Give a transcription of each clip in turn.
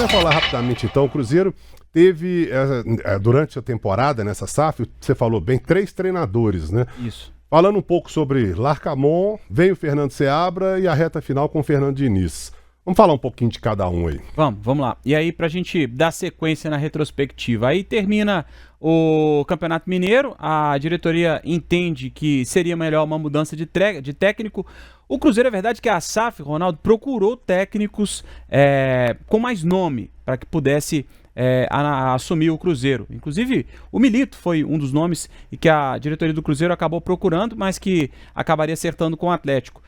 vai falar rapidamente então. O Cruzeiro teve, durante a temporada, nessa SAF, você falou bem, 3 treinadores, né? Isso. Falando um pouco sobre Larcamon, vem o Fernando Seabra e a reta final com o Fernando Diniz. Vamos falar um pouquinho de cada um aí. Vamos lá. E aí, pra gente dar sequência na retrospectiva, aí termina o Campeonato Mineiro, a diretoria entende que seria melhor uma mudança de técnico. O Cruzeiro, é verdade que a SAF, Ronaldo, procurou técnicos com mais nome, para que pudesse assumir o Cruzeiro. Inclusive, o Milito foi um dos nomes que a diretoria do Cruzeiro acabou procurando, mas que acabaria acertando com o Atlético.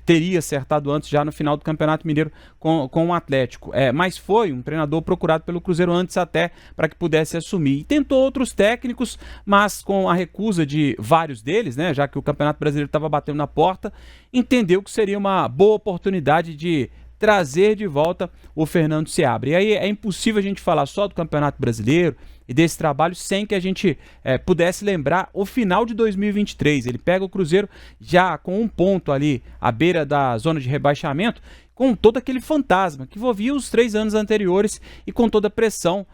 Teria acertado antes, já no final do Campeonato Mineiro, com o Atlético. Mas foi um treinador procurado pelo Cruzeiro antes até para que pudesse assumir. E tentou outros técnicos, mas com a recusa de vários deles, né, já que o Campeonato Brasileiro estava batendo na porta, entendeu que seria uma boa oportunidade de trazer de volta o Fernando Seabra. E aí é impossível a gente falar só do Campeonato Brasileiro e desse trabalho sem que a gente pudesse lembrar o final de 2023. Ele pega o Cruzeiro já com um ponto ali à beira da zona de rebaixamento, com todo aquele fantasma que envolvia os 3 anos anteriores e com toda a pressão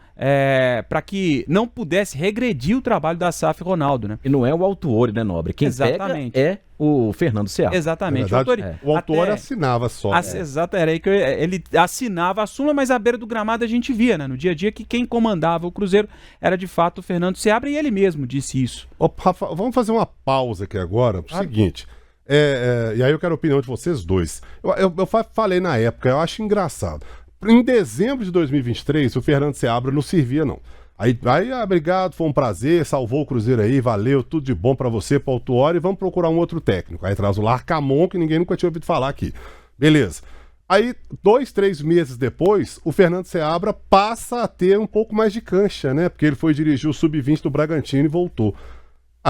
para que não pudesse regredir o trabalho da SAF, Ronaldo, né? E não é o Autuori, né, Nobre? Quem Exatamente. pega é o Fernando Seabra. Exatamente. O Autuori assinava só. Exato, era aí que ele assinava a súmula, mas à beira do gramado a gente via, né? No dia a dia, que quem comandava o Cruzeiro era de fato o Fernando Seabra, e ele mesmo disse isso. Rafa, vamos fazer uma pausa aqui agora. Seguinte, e aí eu quero a opinião de vocês dois. Eu falei na época, eu acho engraçado. Em dezembro de 2023, o Fernando Seabra não servia, não. Aí, obrigado, foi um prazer, salvou o Cruzeiro aí, valeu, tudo de bom pra você, pra Autuori, vamos procurar um outro técnico. Aí traz o Larcamon, que ninguém nunca tinha ouvido falar aqui. Beleza. Aí, 2, 3 meses depois, o Fernando Seabra passa a ter um pouco mais de cancha, né? Porque ele foi dirigir o Sub-20 do Bragantino e voltou.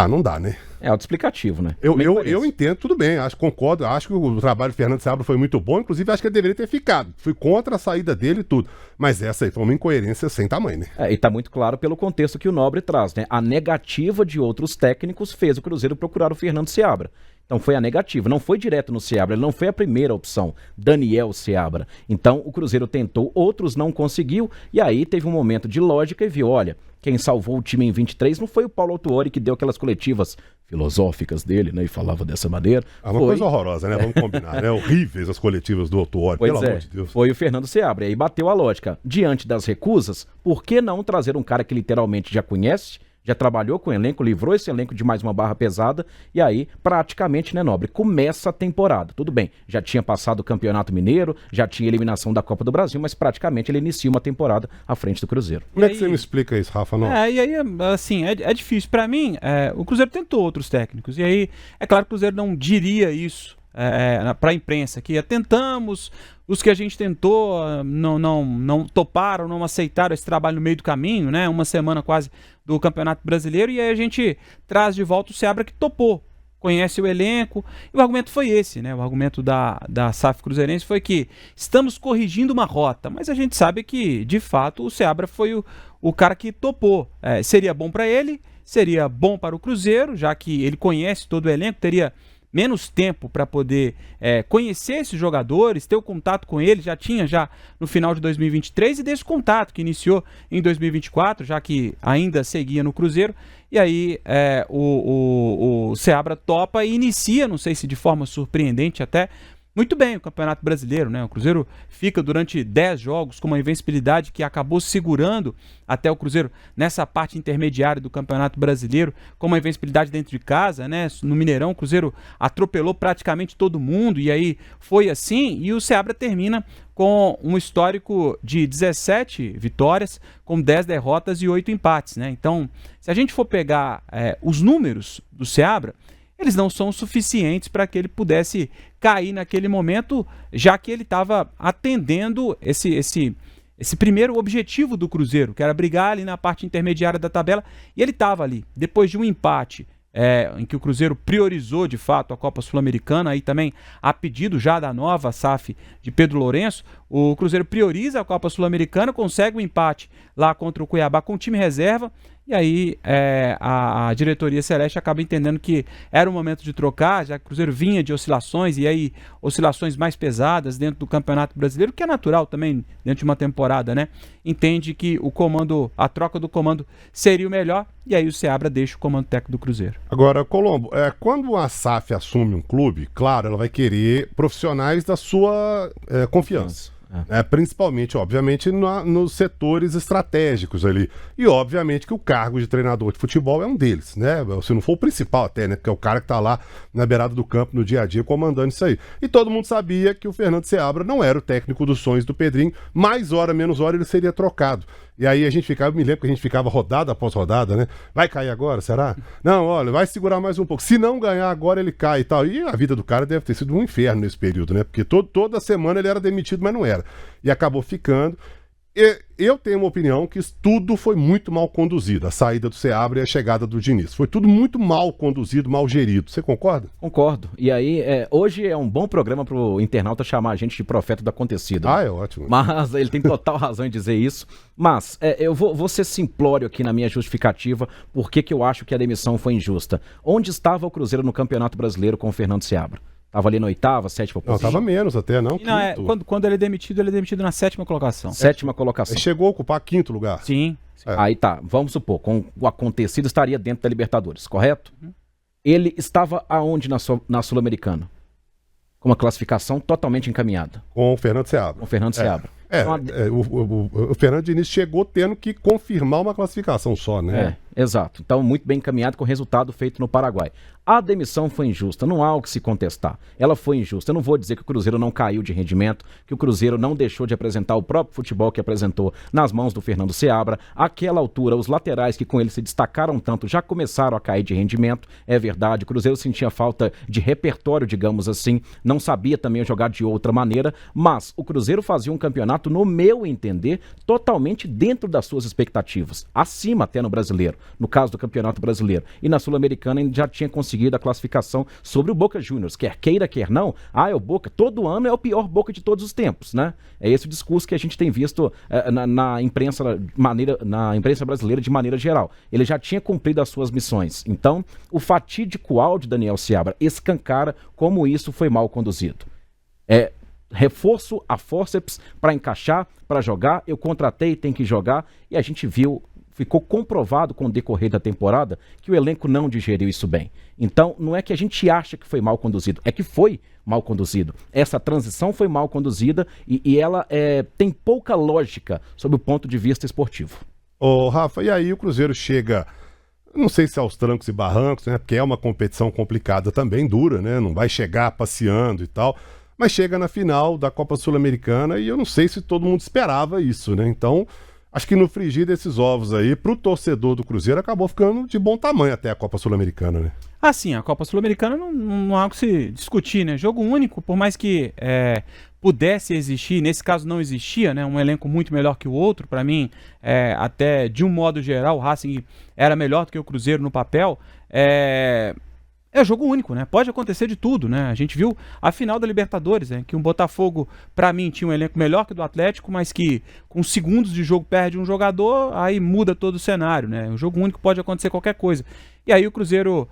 Não dá, né? É autoexplicativo, né? Eu entendo, tudo bem, concordo, acho que o trabalho do Fernando Seabra foi muito bom, inclusive acho que ele deveria ter ficado. Fui contra a saída dele e tudo. Mas essa aí foi uma incoerência sem tamanho, né? E tá muito claro pelo contexto que o Nobre traz, né? A negativa de outros técnicos fez o Cruzeiro procurar o Fernando Seabra. Então foi a negativa, não foi direto no Seabra, ele não foi a primeira opção, Daniel Seabra. Então o Cruzeiro tentou, outros não conseguiu, e aí teve um momento de lógica e viu, olha, quem salvou o time em 23 não foi o Paulo Autuori que deu aquelas coletivas filosóficas dele, né, e falava dessa maneira. Uma coisa horrorosa, né, vamos combinar, né, horríveis as coletivas do Autuori, pelo amor de Deus. Foi o Fernando Seabra, e aí bateu a lógica. Diante das recusas, por que não trazer um cara que literalmente já conhece, já trabalhou com o elenco, livrou esse elenco de mais uma barra pesada, e aí, praticamente, né, Nobre, começa a temporada. Tudo bem, já tinha passado o Campeonato Mineiro, já tinha eliminação da Copa do Brasil, mas praticamente ele inicia uma temporada à frente do Cruzeiro. Como é que você me explica isso, Rafa? Não? E aí, assim, é difícil. Pra mim, o Cruzeiro tentou outros técnicos, e aí, é claro que o Cruzeiro não diria isso para a imprensa, que tentamos, os que a gente tentou não toparam, não aceitaram esse trabalho no meio do caminho, né? Uma semana quase do Campeonato Brasileiro, e aí a gente traz de volta o Seabra, que topou, conhece o elenco, e o argumento foi esse, né? O argumento da SAF Cruzeirense foi que estamos corrigindo uma rota, mas a gente sabe que, de fato, o Seabra foi o cara que topou. Seria bom para ele, seria bom para o Cruzeiro, já que ele conhece todo o elenco, teria menos tempo para poder conhecer esses jogadores, ter o contato com eles, já tinha no final de 2023, e desse contato que iniciou em 2024, já que ainda seguia no Cruzeiro, e aí o Seabra topa e inicia, não sei se de forma surpreendente até, muito bem o Campeonato Brasileiro, né? O Cruzeiro fica durante 10 jogos com uma invencibilidade que acabou segurando até o Cruzeiro nessa parte intermediária do Campeonato Brasileiro, com uma invencibilidade dentro de casa, né? No Mineirão, o Cruzeiro atropelou praticamente todo mundo, e aí foi assim, e o Seabra termina com um histórico de 17 vitórias, com 10 derrotas e 8 empates, né? Então, se a gente for pegar os números do Seabra, eles não são suficientes para que ele pudesse cair naquele momento, já que ele estava atendendo esse primeiro objetivo do Cruzeiro, que era brigar ali na parte intermediária da tabela, e ele estava ali. Depois de um empate, em que o Cruzeiro priorizou de fato a Copa Sul-Americana, aí também a pedido já da nova SAF de Pedro Lourenço, o Cruzeiro prioriza a Copa Sul-Americana, consegue um empate lá contra o Cuiabá com time reserva, E aí a diretoria celeste acaba entendendo que era o momento de trocar, já que o Cruzeiro vinha de oscilações, e aí oscilações mais pesadas dentro do Campeonato Brasileiro, que é natural também dentro de uma temporada, né? Entende que a troca do comando seria o melhor, e aí o Seabra deixa o comando técnico do Cruzeiro. Agora, Colombo, quando a SAF assume um clube, claro, ela vai querer profissionais da sua confiança. Principalmente, obviamente, nos setores estratégicos ali. E, obviamente, que o cargo de treinador de futebol é um deles, né? Se não for o principal até, né? Porque é o cara que tá lá na beirada do campo, no dia a dia, comandando isso aí. E todo mundo sabia que o Fernando Seabra não era o técnico dos sonhos do Pedrinho. Mais hora, menos hora, ele seria trocado. E aí eu me lembro que a gente ficava rodada após rodada, né? Vai cair agora, será? Não, olha, vai segurar mais um pouco. Se não ganhar agora, ele cai e tal. E a vida do cara deve ter sido um inferno nesse período, né? Porque toda semana ele era demitido, mas não era. E acabou ficando. Eu tenho uma opinião que tudo foi muito mal conduzido. A saída do Seabra e a chegada do Diniz. Foi tudo muito mal conduzido, mal gerido. Você concorda? Concordo. E aí, hoje é um bom programa pro internauta chamar a gente de profeta do acontecido. Ah, é ótimo. Mas ele tem total razão em dizer isso. Mas eu vou ser simplório aqui na minha justificativa por que eu acho que a demissão foi injusta. Onde estava o Cruzeiro no Campeonato Brasileiro com o Fernando Seabra? Tava ali na 8ª, 7ª posição? Não, tava menos até, não. Não, quando ele é demitido na 7ª colocação. 7ª colocação. Ele chegou a ocupar 5º lugar. Sim. Aí tá, vamos supor, com o acontecido estaria dentro da Libertadores, correto? Ele estava aonde na Sul-Americana? Com uma classificação totalmente encaminhada. Com o Fernando Seabra. Com o Fernando Seabra. O Fernando Diniz chegou tendo que confirmar uma classificação só, né? Exato. Então, muito bem encaminhado com o resultado feito no Paraguai. A demissão foi injusta, não há o que se contestar. Ela foi injusta. Eu não vou dizer que o Cruzeiro não caiu de rendimento, que o Cruzeiro não deixou de apresentar o próprio futebol que apresentou nas mãos do Fernando Seabra. Àquela altura, os laterais que com ele se destacaram tanto já começaram a cair de rendimento, é verdade. O Cruzeiro sentia falta de repertório, digamos assim, não sabia também jogar de outra maneira, mas o Cruzeiro fazia um campeonato, no meu entender, totalmente dentro das suas expectativas, acima até no brasileiro, no caso do Campeonato Brasileiro. E na Sul-Americana ele já tinha conseguido a classificação sobre o Boca Juniors, quer queira, quer não. É o Boca, todo ano é o pior Boca de todos os tempos, né? É esse o discurso que a gente tem visto na imprensa brasileira de maneira geral. Ele já tinha cumprido as suas missões. Então, o fatídico áudio Daniel Seabra escancara como isso foi mal conduzido. Reforço a fórceps para encaixar, para jogar, eu contratei, tem que jogar, e a gente viu, ficou comprovado com o decorrer da temporada que o elenco não digeriu isso bem. Então, não é que a gente acha que foi mal conduzido, é que foi mal conduzido. Essa transição foi mal conduzida e ela tem pouca lógica sob o ponto de vista esportivo. Ô, Rafa, e aí o Cruzeiro chega, não sei se aos trancos e barrancos, né? Porque é uma competição complicada também, dura, né? Não vai chegar passeando e tal, mas chega na final da Copa Sul-Americana e eu não sei se todo mundo esperava isso, né? Então, acho que no frigir desses ovos aí, pro torcedor do Cruzeiro, acabou ficando de bom tamanho até a Copa Sul-Americana, né? Assim, a Copa Sul-Americana não há o que se discutir, né? Jogo único, por mais que pudesse existir, nesse caso não existia, né? Um elenco muito melhor que o outro, para mim, até de um modo geral, o Racing era melhor do que o Cruzeiro no papel. É jogo único, né? Pode acontecer de tudo, né? A gente viu a final da Libertadores, né? Que um Botafogo, pra mim, tinha um elenco melhor que o do Atlético, mas que com segundos de jogo perde um jogador, aí muda todo o cenário, né? O jogo único pode acontecer qualquer coisa. E aí o Cruzeiro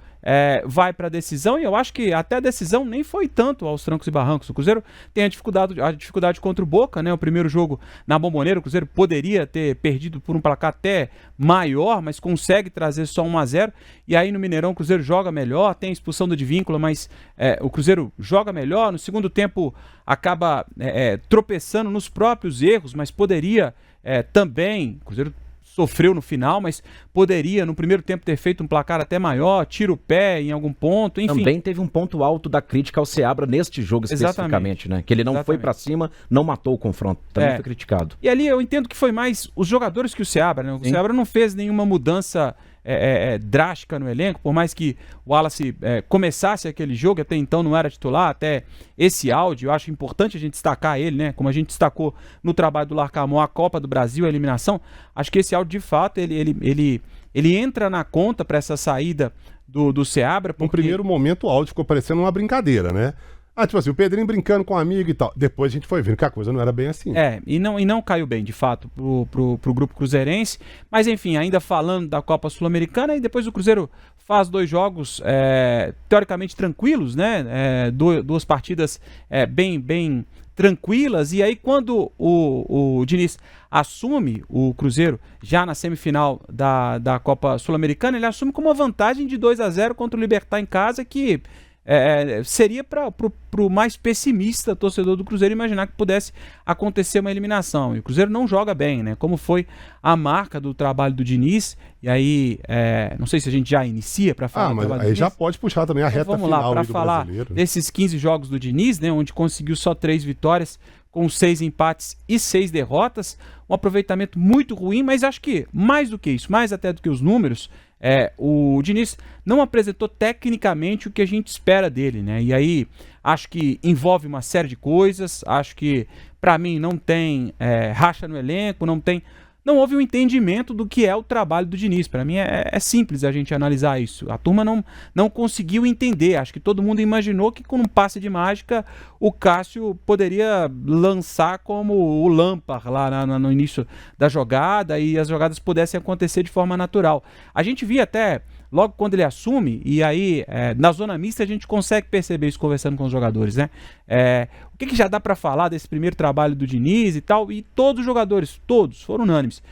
vai pra decisão, e eu acho que até a decisão nem foi tanto aos trancos e barrancos. O Cruzeiro tem a dificuldade contra o Boca, né? O primeiro jogo na Bombonera, o Cruzeiro poderia ter perdido por um placar até maior, mas consegue trazer só 1-0. E aí no Mineirão o Cruzeiro joga melhor, tem a expulsão do Advíncula, mas o Cruzeiro joga melhor. No segundo tempo acaba tropeçando nos próprios erros, mas poderia também, o Cruzeiro sofreu no final, mas poderia no primeiro tempo ter feito um placar até maior, tira o pé em algum ponto, enfim. Também teve um ponto alto da crítica ao Seabra neste jogo especificamente, né? Que ele não foi pra cima, não matou o confronto, também foi criticado. E ali eu entendo que foi mais os jogadores que o Seabra, né? O Seabra não fez nenhuma mudança drástica no elenco, por mais que o Wallace começasse aquele jogo, até então não era titular, até esse áudio, eu acho importante a gente destacar ele, né? Como a gente destacou no trabalho do Larcamon, a Copa do Brasil, a eliminação, acho que esse áudio de fato, ele entra na conta para essa saída do Seabra. No primeiro momento o áudio ficou parecendo uma brincadeira, né? tipo assim, o Pedrinho brincando com um amigo e tal. Depois a gente foi vendo que a coisa não era bem assim. E não caiu bem, de fato, pro grupo cruzeirense. Mas, enfim, ainda falando da Copa Sul-Americana, e depois o Cruzeiro faz 2 jogos teoricamente tranquilos, né? 2 partidas bem tranquilas. E aí, quando o Diniz assume o Cruzeiro já na semifinal da Copa Sul-Americana, ele assume com uma vantagem de 2-0 contra o Libertad em casa, que seria para o mais pessimista torcedor do Cruzeiro imaginar que pudesse acontecer uma eliminação. E o Cruzeiro não joga bem, né? Como foi a marca do trabalho do Diniz. E aí, não sei se a gente já inicia para falar do trabalho do Diniz. Já pode puxar também a reta vamos final lá, para do falar brasileiro. desses 15 jogos do Diniz, né? Onde conseguiu só 3 vitórias, com 6 empates e 6 derrotas. Um aproveitamento muito ruim, mas acho que mais do que isso, mais até do que os números, o Diniz não apresentou tecnicamente o que a gente espera dele, né? E aí acho que envolve uma série de coisas. Acho que, para mim, não tem racha no elenco, não houve um entendimento do que é o trabalho do Diniz. Para mim é simples a gente analisar isso. A turma não conseguiu entender. Acho que todo mundo imaginou que com um passe de mágica o Cássio poderia lançar como o Lampard lá no início da jogada e as jogadas pudessem acontecer de forma natural. A gente via até logo quando ele assume, e aí na zona mista a gente consegue perceber isso conversando com os jogadores, né? O que já dá para falar desse primeiro trabalho do Diniz e tal, e todos os jogadores, todos foram unânimes.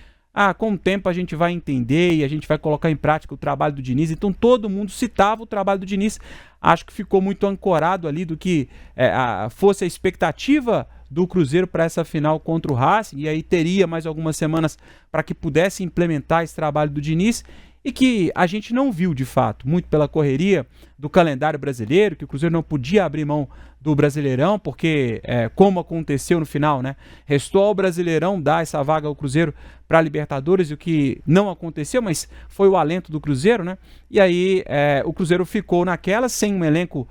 Com o tempo a gente vai entender e a gente vai colocar em prática o trabalho do Diniz. Então todo mundo citava o trabalho do Diniz. Acho que ficou muito ancorado ali do que fosse a expectativa do Cruzeiro para essa final contra o Racing, e aí teria mais algumas semanas para que pudesse implementar esse trabalho do Diniz, e que a gente não viu de fato, muito pela correria do calendário brasileiro, que o Cruzeiro não podia abrir mão do Brasileirão, porque como aconteceu no final, né? Restou ao Brasileirão dar essa vaga ao Cruzeiro para a Libertadores, e o que não aconteceu, mas foi o alento do Cruzeiro, né? E aí o Cruzeiro ficou naquela, sem um elenco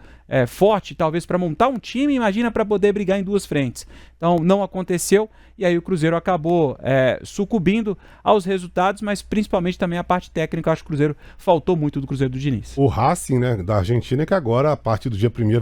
forte, talvez para montar um time, imagina, para poder brigar em 2 frentes. Então não aconteceu, e aí o Cruzeiro acabou sucumbindo aos resultados, mas principalmente também a parte técnica. Eu acho que o Cruzeiro faltou muito do Cruzeiro do Diniz. O Racing, né, da Argentina, que agora, a partir do dia 1º,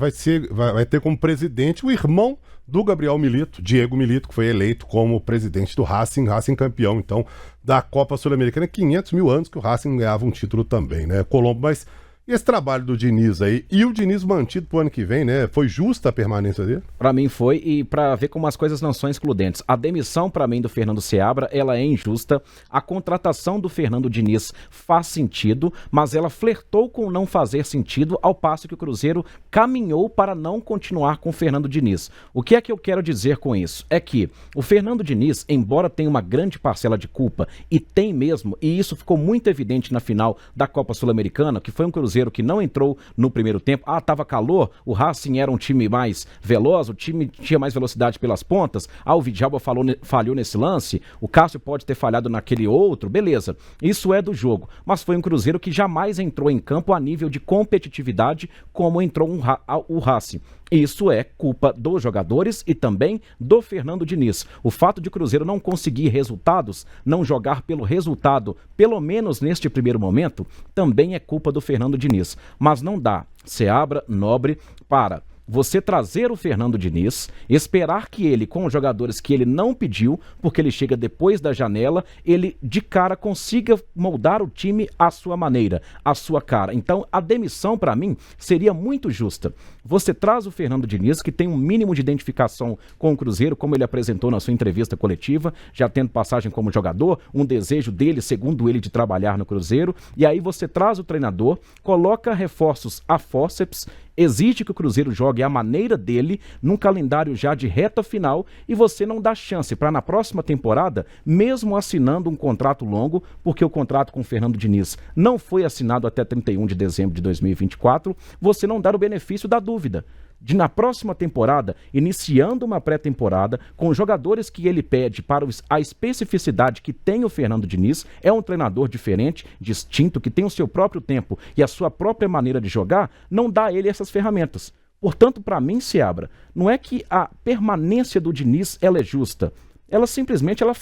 vai ter como presidente o irmão do Gabriel Milito, Diego Milito, que foi eleito como presidente do Racing campeão, então, da Copa Sul-Americana. 500 mil anos que o Racing ganhava um título também, né, Colombo? Mas e esse trabalho do Diniz aí, e o Diniz mantido pro ano que vem, né? Foi justa a permanência dele? Pra mim foi, e pra ver como as coisas não são excludentes. A demissão, pra mim, do Fernando Seabra, ela é injusta. A contratação do Fernando Diniz faz sentido, mas ela flertou com não fazer sentido, ao passo que o Cruzeiro caminhou para não continuar com o Fernando Diniz. O que é que eu quero dizer com isso? É que o Fernando Diniz, embora tenha uma grande parcela de culpa, e tem mesmo, e isso ficou muito evidente na final da Copa Sul-Americana, que foi um Cruzeiro que não entrou no primeiro tempo. Tava calor, o Racing era um time mais veloz, o time tinha mais velocidade pelas pontas, o Vidjalba falhou nesse lance, o Cássio pode ter falhado naquele outro, beleza, isso é do jogo, mas foi um Cruzeiro que jamais entrou em campo a nível de competitividade como entrou o Racing. Isso é culpa dos jogadores e também do Fernando Diniz. O fato de o Cruzeiro não conseguir resultados, não jogar pelo resultado, pelo menos neste primeiro momento, também é culpa do Fernando Diniz. Mas não dá, Seabra, Nobre, para você trazer o Fernando Diniz, esperar que ele, com os jogadores que ele não pediu, porque ele chega depois da janela, ele de cara consiga moldar o time à sua maneira, à sua cara. Então a demissão, para mim, seria muito justa. Você traz o Fernando Diniz, que tem um mínimo de identificação com o Cruzeiro, como ele apresentou na sua entrevista coletiva, já tendo passagem como jogador, um desejo dele, segundo ele, de trabalhar no Cruzeiro, e aí você traz o treinador, coloca reforços a fórceps, exige que o Cruzeiro jogue à maneira dele, num calendário já de reta final, e você não dá chance para na próxima temporada, mesmo assinando um contrato longo, porque o contrato com o Fernando Diniz não foi assinado até 31 de dezembro de 2024, você não dá o benefício da dúvida de na próxima temporada, iniciando uma pré-temporada, com jogadores que ele pede para a especificidade que tem o Fernando Diniz, é um treinador diferente, distinto, que tem o seu próprio tempo e a sua própria maneira de jogar, não dá a ele essas ferramentas. Portanto, para mim, Seabra, não é que a permanência do Diniz ela é justa, ela simplesmente ela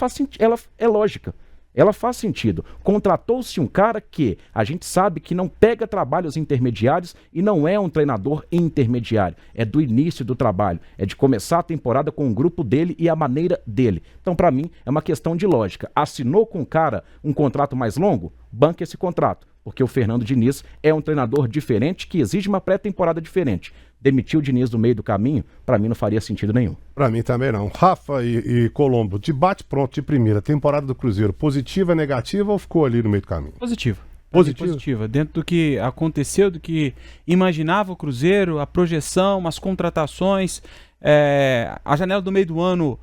é lógica. Ela faz sentido. Contratou-se um cara que a gente sabe que não pega trabalhos intermediários e não é um treinador intermediário. É do início do trabalho. É de começar a temporada com o grupo dele e a maneira dele. Então, para mim, é uma questão de lógica. Assinou com o cara um contrato mais longo? Banque esse contrato. Porque o Fernando Diniz é um treinador diferente que exige uma pré-temporada diferente. Demitir o Diniz no meio do caminho, para mim não faria sentido nenhum. Pra mim também não. Rafa e Colombo, debate pronto de primeira. Temporada do Cruzeiro, positiva, negativa ou ficou ali no meio do caminho? Positiva. Positiva? Positiva. Dentro do que aconteceu, do que imaginava o Cruzeiro, a projeção, as contratações, a janela do meio do ano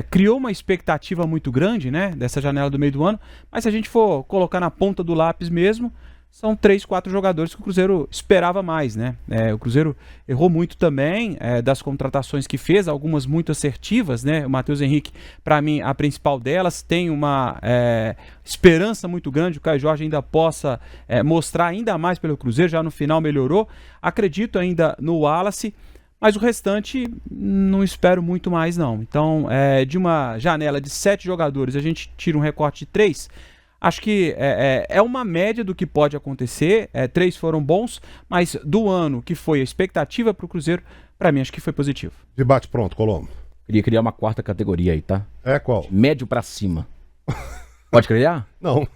criou uma expectativa muito grande, né? Dessa janela do meio do ano. Mas se a gente for colocar na ponta do lápis mesmo, são 3, 4 jogadores que o Cruzeiro esperava mais, né? O Cruzeiro errou muito também das contratações que fez, algumas muito assertivas, né? O Matheus Henrique, para mim, a principal delas, tem uma esperança muito grande, o Caio Jorge ainda possa mostrar ainda mais pelo Cruzeiro, já no final melhorou. Acredito ainda no Wallace, mas o restante não espero muito mais não. Então, de uma janela de 7 jogadores, a gente tira um recorte de 3. Acho que é uma média do que pode acontecer. 3 foram bons, mas do ano que foi a expectativa para o Cruzeiro, para mim acho que foi positivo. Debate pronto, Colombo. Queria criar uma 4ª categoria aí, tá? Qual? Médio pra cima. Pode criar? Não.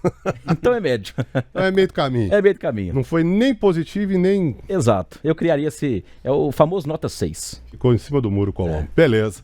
Então é médio. É meio do caminho. É meio do caminho. Não foi nem positivo e nem... Exato. Eu criaria esse... É o famoso nota 6. Ficou em cima do muro, Colombo. Beleza.